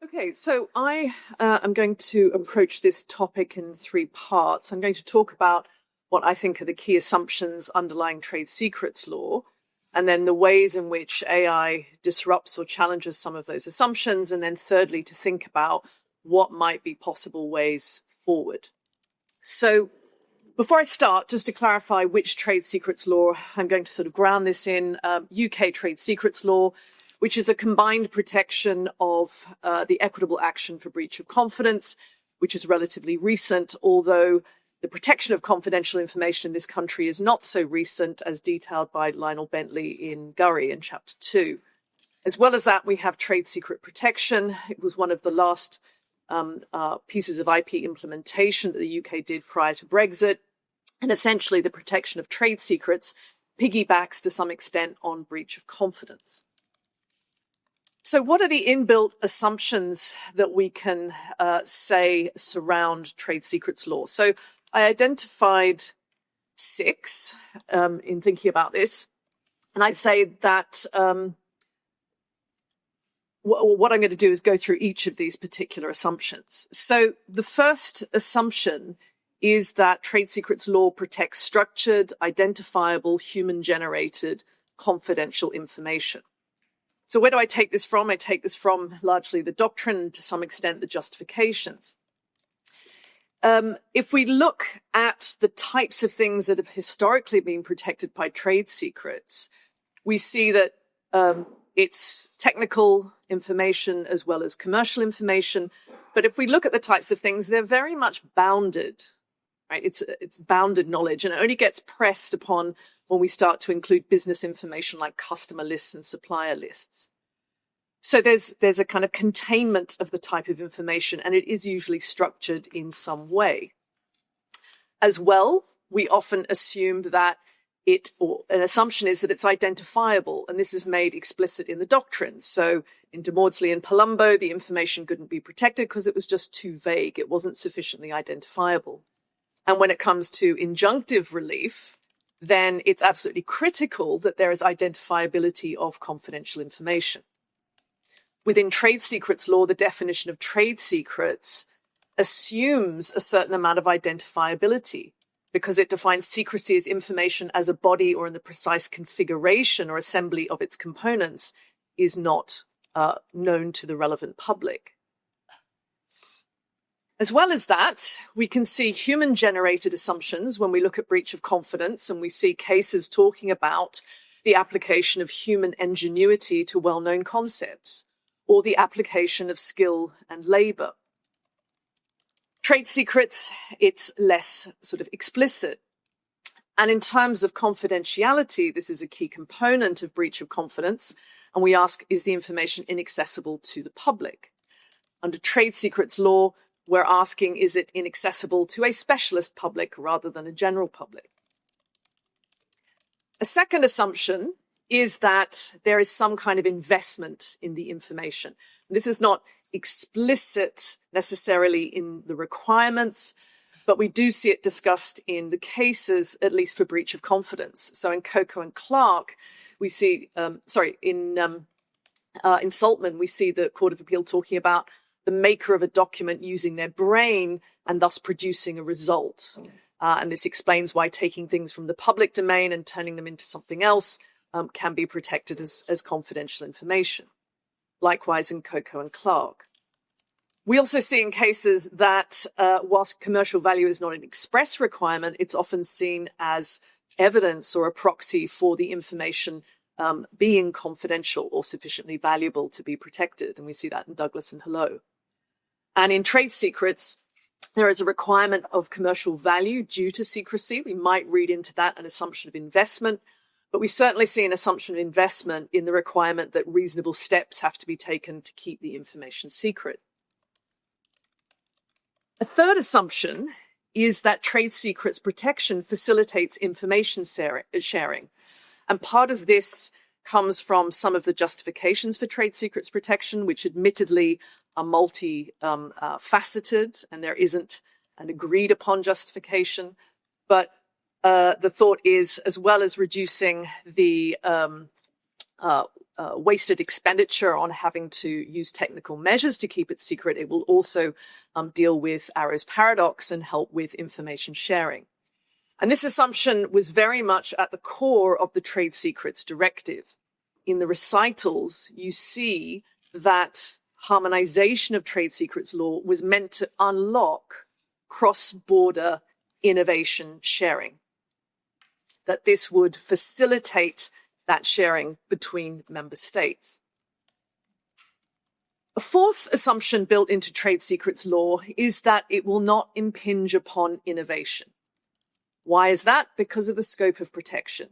Okay, so I am going to approach this topic in three parts. I'm going to talk about what I think are the key assumptions underlying trade secrets law, and then the ways in which AI disrupts or challenges some of those assumptions, and then thirdly, to think about what might be possible ways forward. So before I start, just to clarify which trade secrets law, I'm going to sort of ground this in UK trade secrets law, which is a combined protection of the equitable action for breach of confidence, which is relatively recent, although the protection of confidential information in this country is not so recent, as detailed by Lionel Bentley in Gurry in Chapter 2. As well as that, we have trade secret protection. It was one of the last pieces of IP implementation that the UK did prior to Brexit. And essentially, the protection of trade secrets piggybacks to some extent on breach of confidence. So what are the inbuilt assumptions that we can say surround trade secrets law? So I identified 6 in thinking about this. And I'd say that what I'm going to do is go through each of these particular assumptions. So the first assumption is that trade secrets law protects structured, identifiable, human-generated, confidential information. So where do I take this from? I take this from largely the doctrine and to some extent the justifications. If we look at the types of things that have historically been protected by trade secrets, we see that it's technical information as well as commercial information. But if we look at the types of things, they're very much bounded, right? It's bounded knowledge, and it only gets pressed upon when we start to include business information like customer lists and supplier lists. So there's a kind of containment of the type of information, and it is usually structured in some way. As well, we often assume that an assumption is that it's identifiable, and this is made explicit in the doctrine. So in De Maudsley and Palumbo, the information couldn't be protected because it was just too vague. It wasn't sufficiently identifiable. And when it comes to injunctive relief, then it's absolutely critical that there is identifiability of confidential information. Within trade secrets law, the definition of trade secrets assumes a certain amount of identifiability because it defines secrecy as information as a body or in the precise configuration or assembly of its components is not known to the relevant public. As well as that, we can see human-generated assumptions when we look at breach of confidence, and we see cases talking about the application of human ingenuity to well-known concepts, or the application of skill and labor. Trade secrets, it's less sort of explicit. And in terms of confidentiality, this is a key component of breach of confidence, and we ask, is the information inaccessible to the public? Under trade secrets law, we're asking, is it inaccessible to a specialist public rather than a general public? A second assumption is that there is some kind of investment in the information. This is not explicit necessarily in the requirements, but we do see it discussed in the cases, at least for breach of confidence. So in Coco and Clark, we see, in Saltman, we see the Court of Appeal talking about the maker of a document using their brain and thus producing a result. And this explains why taking things from the public domain and turning them into something else can be protected as confidential information. Likewise in Coco and Clark. We also see in cases that whilst commercial value is not an express requirement, it's often seen as evidence or a proxy for the information being confidential or sufficiently valuable to be protected. And we see that in Douglas and Hello. And in trade secrets, there is a requirement of commercial value due to secrecy. We might read into that an assumption of investment, but we certainly see an assumption of investment in the requirement that reasonable steps have to be taken to keep the information secret. A third assumption is that trade secrets protection facilitates information sharing. And part of this comes from some of the justifications for trade secrets protection, which admittedly are multi-faceted, and there isn't an agreed upon justification. But the thought is, as well as reducing the wasted expenditure on having to use technical measures to keep it secret, it will also deal with Arrow's paradox and help with information sharing. And this assumption was very much at the core of the Trade Secrets Directive. In the recitals, you see that harmonization of trade secrets law was meant to unlock cross-border innovation sharing, that this would facilitate that sharing between member states. A fourth assumption built into trade secrets law is that it will not impinge upon innovation. Why is that? Because of the scope of protection.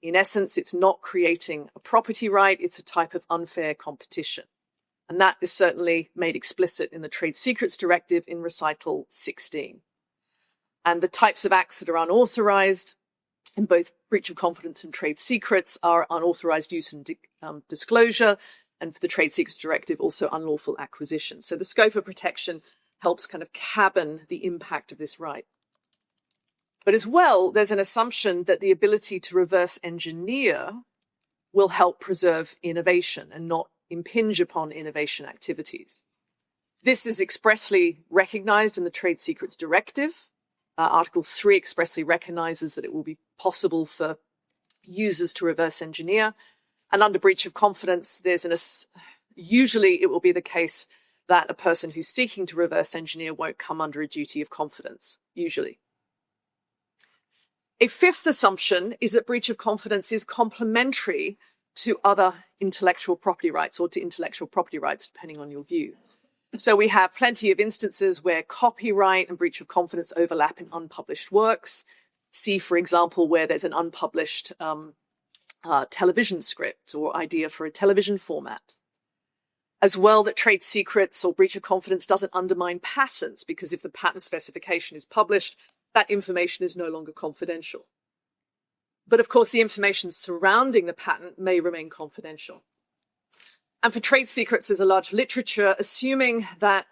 In essence, it's not creating a property right, it's a type of unfair competition. And that is certainly made explicit in the Trade Secrets Directive in Recital 16. And the types of acts that are unauthorized in both breach of confidence and trade secrets are unauthorized use and disclosure, and for the Trade Secrets Directive, also unlawful acquisition. So the scope of protection helps kind of cabin the impact of this right. But as well, there's an assumption that the ability to reverse engineer will help preserve innovation and not impinge upon innovation activities. This is expressly recognized in the Trade Secrets Directive. Article 3 expressly recognizes that it will be possible for users to reverse engineer. And under breach of confidence, usually it will be the case that a person who's seeking to reverse engineer won't come under a duty of confidence, usually. A fifth assumption is that breach of confidence is complementary to other intellectual property rights, or to intellectual property rights, depending on your view. So we have plenty of instances where copyright and breach of confidence overlap in unpublished works. See, for example, where there's an unpublished television script or idea for a television format. As well, that trade secrets or breach of confidence doesn't undermine patents, because if the patent specification is published, that information is no longer confidential. But of course, the information surrounding the patent may remain confidential. And for trade secrets, there's a large literature assuming that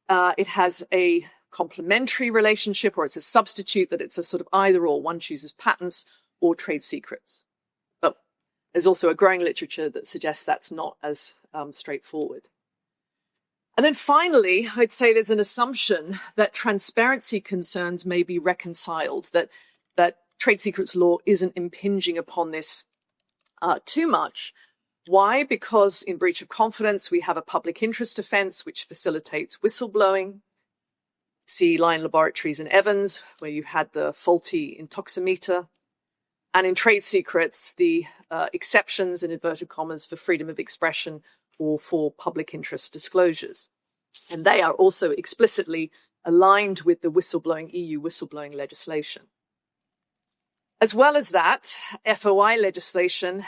it has a complementary relationship, or it's a substitute, that it's a sort of either or. One chooses patents or trade secrets. But there's also a growing literature that suggests that's not as straightforward. And then finally, I'd say there's an assumption that transparency concerns may be reconciled, that trade secrets law isn't impinging upon this too much. Why? Because in breach of confidence, we have a public interest offence which facilitates whistleblowing. See Lion Laboratories and Evans, where you had the faulty intoximeter. And in trade secrets, the exceptions in inverted commas for freedom of expression or for public interest disclosures. And they are also explicitly aligned with the EU whistleblowing legislation. As well as that, FOI legislation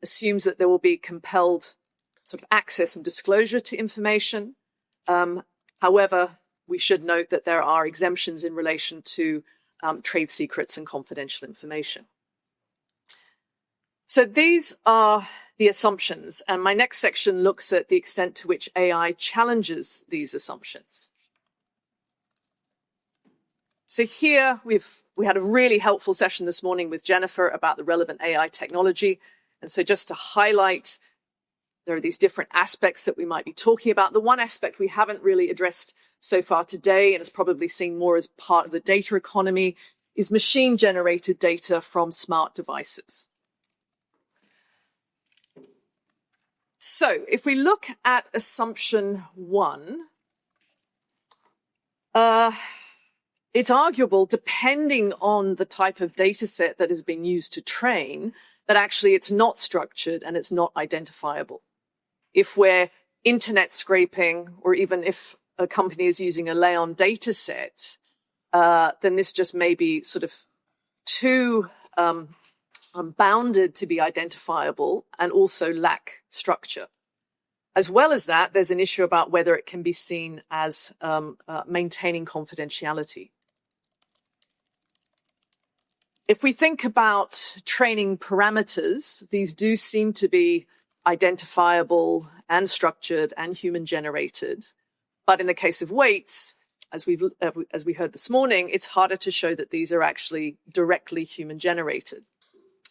assumes that there will be compelled sort of access and disclosure to information. However, we should note that there are exemptions in relation to trade secrets and confidential information. So these are the assumptions, and my next section looks at the extent to which AI challenges these assumptions. So here we had a really helpful session this morning with Jennifer about the relevant AI technology. And so just to highlight, there are these different aspects that we might be talking about. The one aspect we haven't really addressed so far today, and is probably seen more as part of the data economy, is machine-generated data from smart devices. So if we look at assumption 1, it's arguable, depending on the type of data set that has been used to train, that actually it's not structured and it's not identifiable. If we're internet scraping, or even if a company is using a Leon data set, then this just may be sort of too unbounded to be identifiable and also lack structure. As well as that, there's an issue about whether it can be seen as maintaining confidentiality. If we think about training parameters, these do seem to be identifiable and structured and human generated. But in the case of weights, as we heard this morning, it's harder to show that these are actually directly human generated.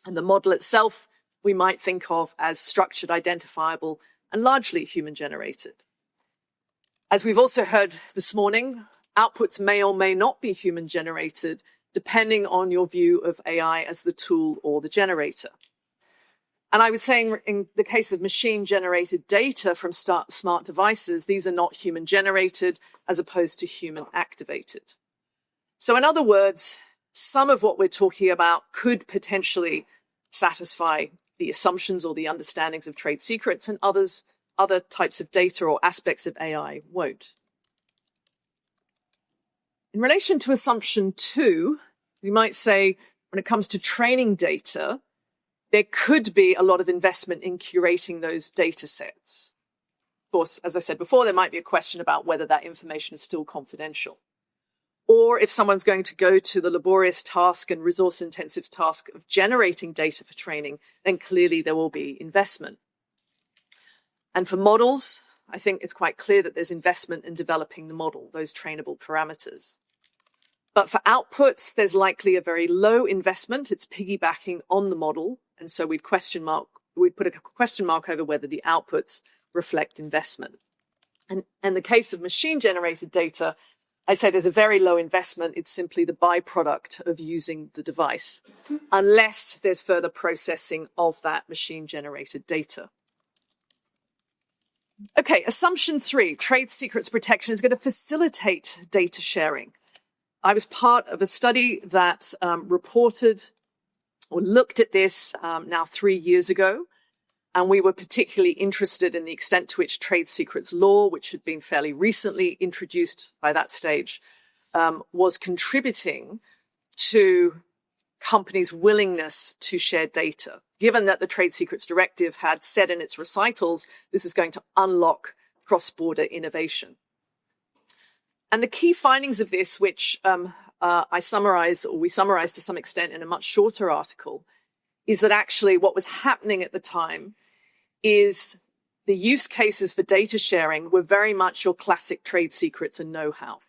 And the model itself we might think of as structured, identifiable, and largely human-generated. As we've also heard this morning, outputs may or may not be human-generated, depending on your view of AI as the tool or the generator. And I would say in the case of machine-generated data from smart devices, these are not human-generated as opposed to human-activated. So in other words, some of what we're talking about could potentially satisfy the assumptions or the understandings of trade secrets, and other types of data or aspects of AI won't. In relation to assumption 2, we might say when it comes to training data, there could be a lot of investment in curating those data sets. Of course, as I said before, there might be a question about whether that information is still confidential. Or if someone's going to go to the laborious task and resource-intensive task of generating data for training, then clearly there will be investment. And for models, I think it's quite clear that there's investment in developing the model, those trainable parameters. But for outputs, there's likely a very low investment. It's piggybacking on the model. And so we'd put a question mark over whether the outputs reflect investment. And in the case of machine-generated data, I say there's a very low investment. It's simply the byproduct of using the device, unless there's further processing of that machine-generated data. Okay, assumption 3, trade secrets protection is going to facilitate data sharing. I was part of a study that reported or looked at this now 3 years ago, and we were particularly interested in the extent to which trade secrets law, which had been fairly recently introduced by that stage, was contributing to companies' willingness to share data, given that the Trade Secrets Directive had said in its recitals, this is going to unlock cross-border innovation. And the key findings of this, which we summarize to some extent in a much shorter article, is that actually what was happening at the time is the use cases for data sharing were very much your classic trade secrets and know-how.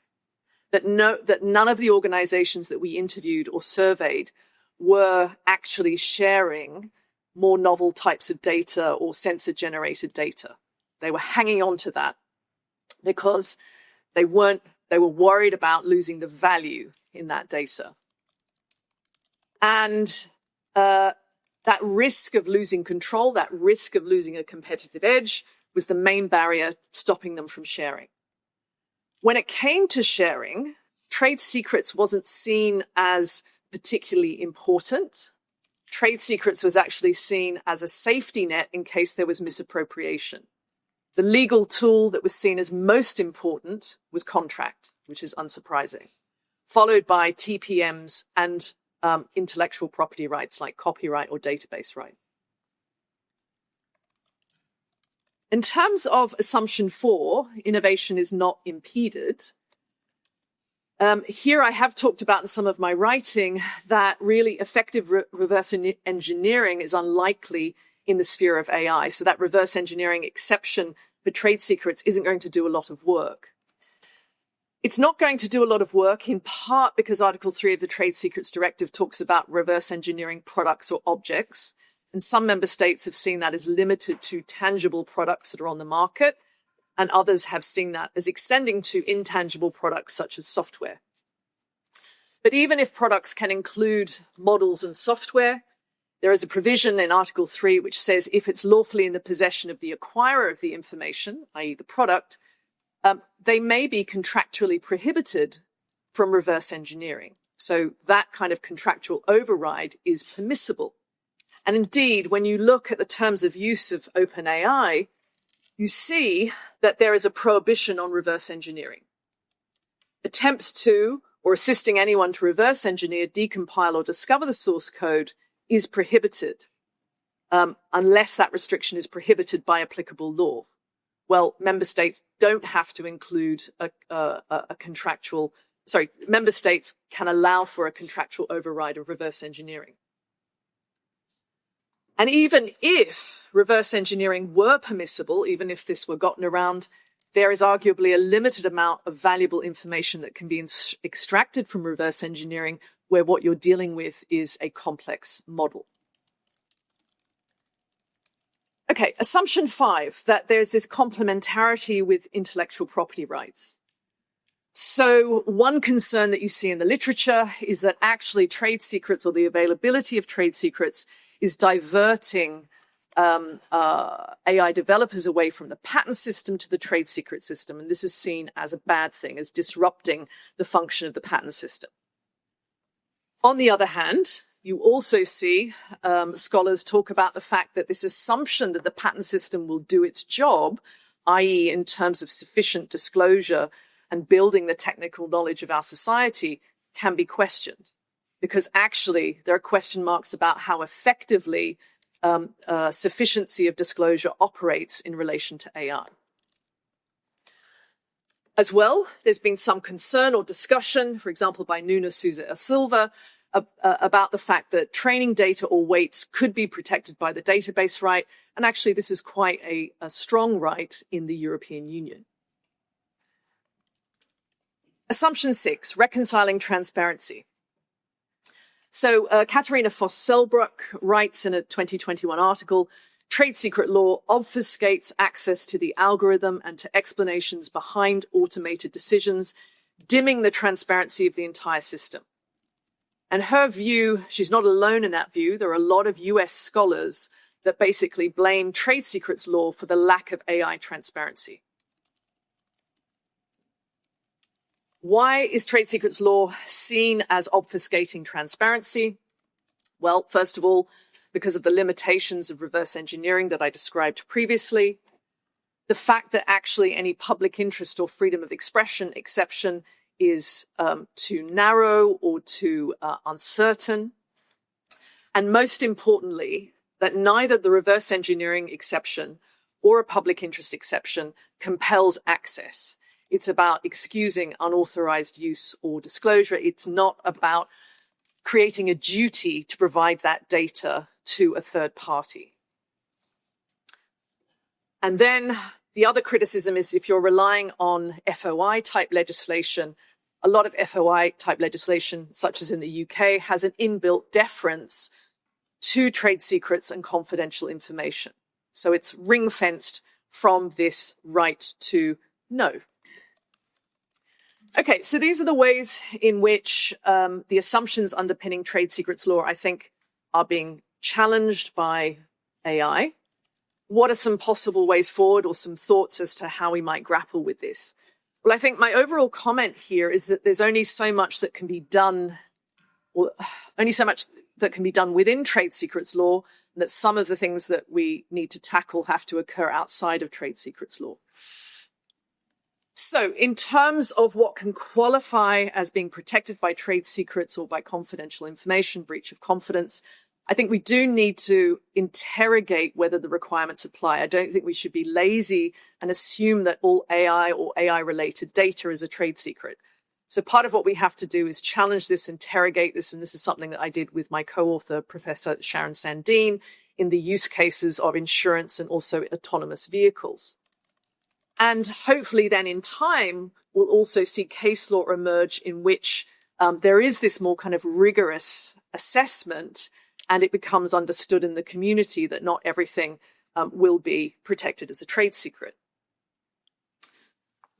That none of the organizations that we interviewed or surveyed were actually sharing more novel types of data or sensor-generated data. They were hanging on to that because they were worried about losing the value in that data. And that risk of losing control, that risk of losing a competitive edge was the main barrier stopping them from sharing. When it came to sharing, trade secrets wasn't seen as particularly important. Trade secrets was actually seen as a safety net in case there was misappropriation. The legal tool that was seen as most important was contract, which is unsurprising, followed by TPMs and intellectual property rights like copyright or database right. In terms of assumption 4, innovation is not impeded. Here I have talked about in some of my writing that really effective reverse engineering is unlikely in the sphere of AI. So that reverse engineering exception for trade secrets isn't going to do a lot of work. It's not going to do a lot of work in part because Article 3 of the Trade Secrets Directive talks about reverse engineering products or objects. And some member states have seen that as limited to tangible products that are on the market. And others have seen that as extending to intangible products such as software. But even if products can include models and software, there is a provision in Article 3 which says if it's lawfully in the possession of the acquirer of the information, i.e. the product, they may be contractually prohibited from reverse engineering. So that kind of contractual override is permissible. And indeed, when you look at the terms of use of OpenAI, you see that there is a prohibition on reverse engineering. Attempts to, or assisting anyone to reverse engineer, decompile, or discover the source code is prohibited, unless that restriction is prohibited by applicable law. Well, member states don't have to include member states can allow for a contractual override of reverse engineering. And even if reverse engineering were permissible, even if this were gotten around, there is arguably a limited amount of valuable information that can be extracted from reverse engineering where what you're dealing with is a complex model. Okay, assumption 5, that there's this complementarity with intellectual property rights. So one concern that you see in the literature is that actually trade secrets, or the availability of trade secrets, is diverting AI developers away from the patent system to the trade secret system. And this is seen as a bad thing, as disrupting the function of the patent system. On the other hand, you also see scholars talk about the fact that this assumption that the patent system will do its job, i.e. in terms of sufficient disclosure and building the technical knowledge of our society, can be questioned. Because actually there are question marks about how effectively sufficiency of disclosure operates in relation to AI. As well, there's been some concern or discussion, for example, by Nuno Sousa Silva, about the fact that training data or weights could be protected by the database right. And actually, this is quite a strong right in the European Union. Assumption 6, reconciling transparency. So Katharina Voss-Selbrock writes in a 2021 article, trade secret law obfuscates access to the algorithm and to explanations behind automated decisions, dimming the transparency of the entire system. And her view, she's not alone in that view. There are a lot of US scholars that basically blame trade secrets law for the lack of AI transparency. Why is trade secrets law seen as obfuscating transparency? Well, first of all, because of the limitations of reverse engineering that I described previously, the fact that actually any public interest or freedom of expression exception is too narrow or too uncertain, and most importantly, that neither the reverse engineering exception or a public interest exception compels access. It's about excusing unauthorized use or disclosure. It's not about creating a duty to provide that data to a third party. And then the other criticism is if you're relying on FOI type legislation, a lot of FOI type legislation, such as in the UK, has an inbuilt deference to trade secrets and confidential information. So it's ring-fenced from this right to know. Okay, so these are the ways in which the assumptions underpinning trade secrets law, I think, are being challenged by AI. What are some possible ways forward or some thoughts as to how we might grapple with this? Well, I think my overall comment here is that there's only so much that can be done, or only so much that can be done within trade secrets law, and that some of the things that we need to tackle have to occur outside of trade secrets law. So in terms of what can qualify as being protected by trade secrets or by confidential information, breach of confidence, I think we do need to interrogate whether the requirements apply. I don't think we should be lazy and assume that all AI or AI-related data is a trade secret. So part of what we have to do is challenge this, interrogate this, and this is something that I did with my co-author, Professor Sharon Sandeen, in the use cases of insurance and also autonomous vehicles. And hopefully then in time, we'll also see case law emerge in which there is this more kind of rigorous assessment, and it becomes understood in the community that not everything will be protected as a trade secret.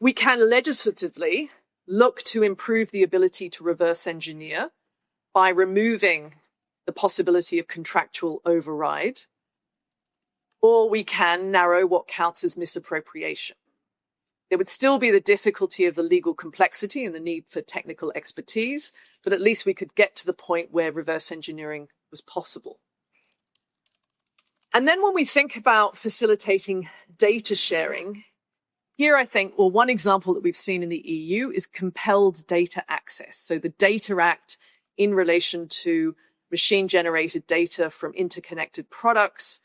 We can legislatively look to improve the ability to reverse engineer by removing the possibility of contractual override, or we can narrow what counts as misappropriation. There would still be the difficulty of the legal complexity and the need for technical expertise, but at least we could get to the point where reverse engineering was possible. And then when we think about facilitating data sharing, here I think, well, one example that we've seen in the EU is compelled data access. So the Data Act in relation to machine-generated data from interconnected products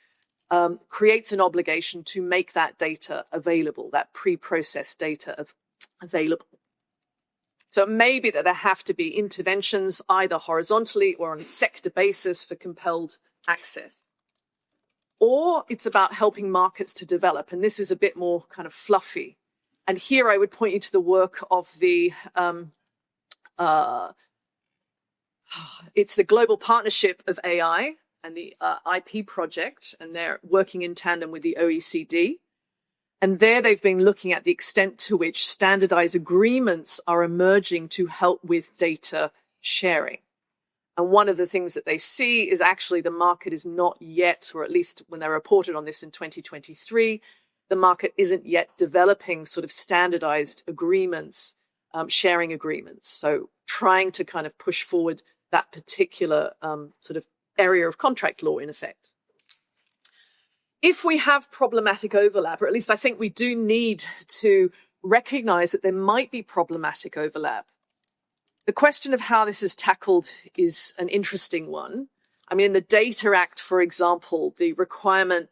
creates an obligation to make that data available, that pre-processed data available. So it may be that there have to be interventions either horizontally or on a sector basis for compelled access. Or it's about helping markets to develop, and this is a bit more kind of fluffy. And here I would point you to the work of the, it's the Global Partnership of AI, and the IP project, and they're working in tandem with the OECD. And there they've been looking at the extent to which standardized agreements are emerging to help with data sharing. And one of the things that they see is actually the market is not yet, or at least when they reported on this in 2023, the market isn't yet developing sort of standardized agreements, sharing agreements. So trying to kind of push forward that particular sort of area of contract law in effect. If we have problematic overlap, or at least I think we do need to recognize that there might be problematic overlap, the question of how this is tackled is an interesting one. I mean, in the Data Act, for example, the requirement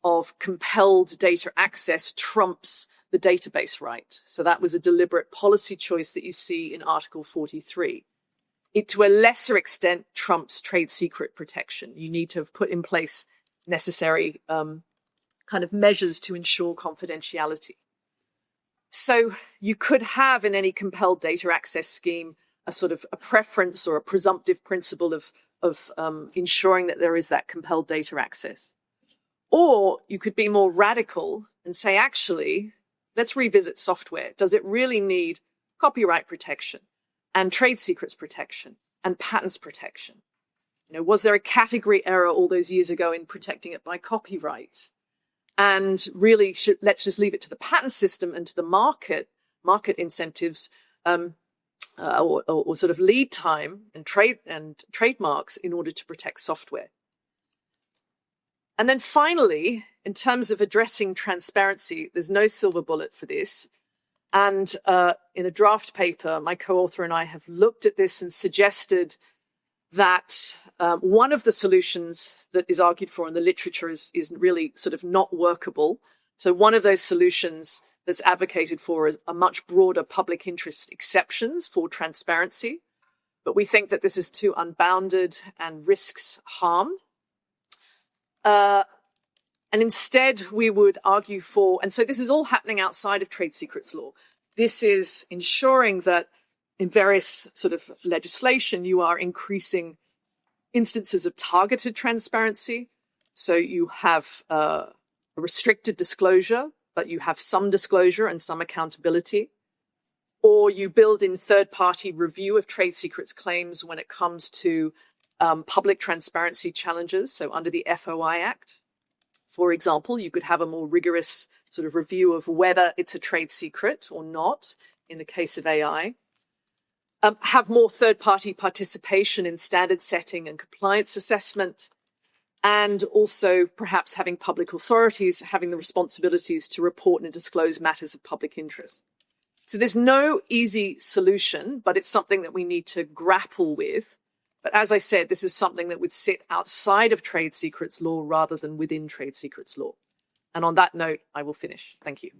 of compelled data access trumps the database right. So that was a deliberate policy choice that you see in Article 43. It, to a lesser extent, trumps trade secret protection. You need to have put in place necessary kind of measures to ensure confidentiality. So you could have in any compelled data access scheme a sort of a preference or a presumptive principle of ensuring that there is that compelled data access. Or you could be more radical and say, actually, let's revisit software. Does it really need copyright protection and trade secrets protection and patents protection? You know, was there a category error all those years ago in protecting it by copyright? And really, let's just leave it to the patent system and to the market incentives, or sort of lead time and trademarks in order to protect software. And then finally, in terms of addressing transparency, there's no silver bullet for this. And in a draft paper, my co-author and I have looked at this and suggested that one of the solutions that is argued for in the literature is really sort of not workable. So one of those solutions that's advocated for is a much broader public interest exceptions for transparency. But we think that this is too unbounded and risks harm. And instead, we would argue for, and so this is all happening outside of trade secrets law. This is ensuring that in various sort of legislation, you are increasing instances of targeted transparency. So you have a restricted disclosure, but you have some disclosure and some accountability. Or you build in third-party review of trade secrets claims when it comes to public transparency challenges. So under the FOI Act, for example, you could have a more rigorous sort of review of whether it's a trade secret or not in the case of AI. Have more third-party participation in standard setting and compliance assessment, and also perhaps having public authorities having the responsibilities to report and disclose matters of public interest. So there's no easy solution, but it's something that we need to grapple with. But as I said, this is something that would sit outside of trade secrets law rather than within trade secrets law. And on that note, I will finish. Thank you.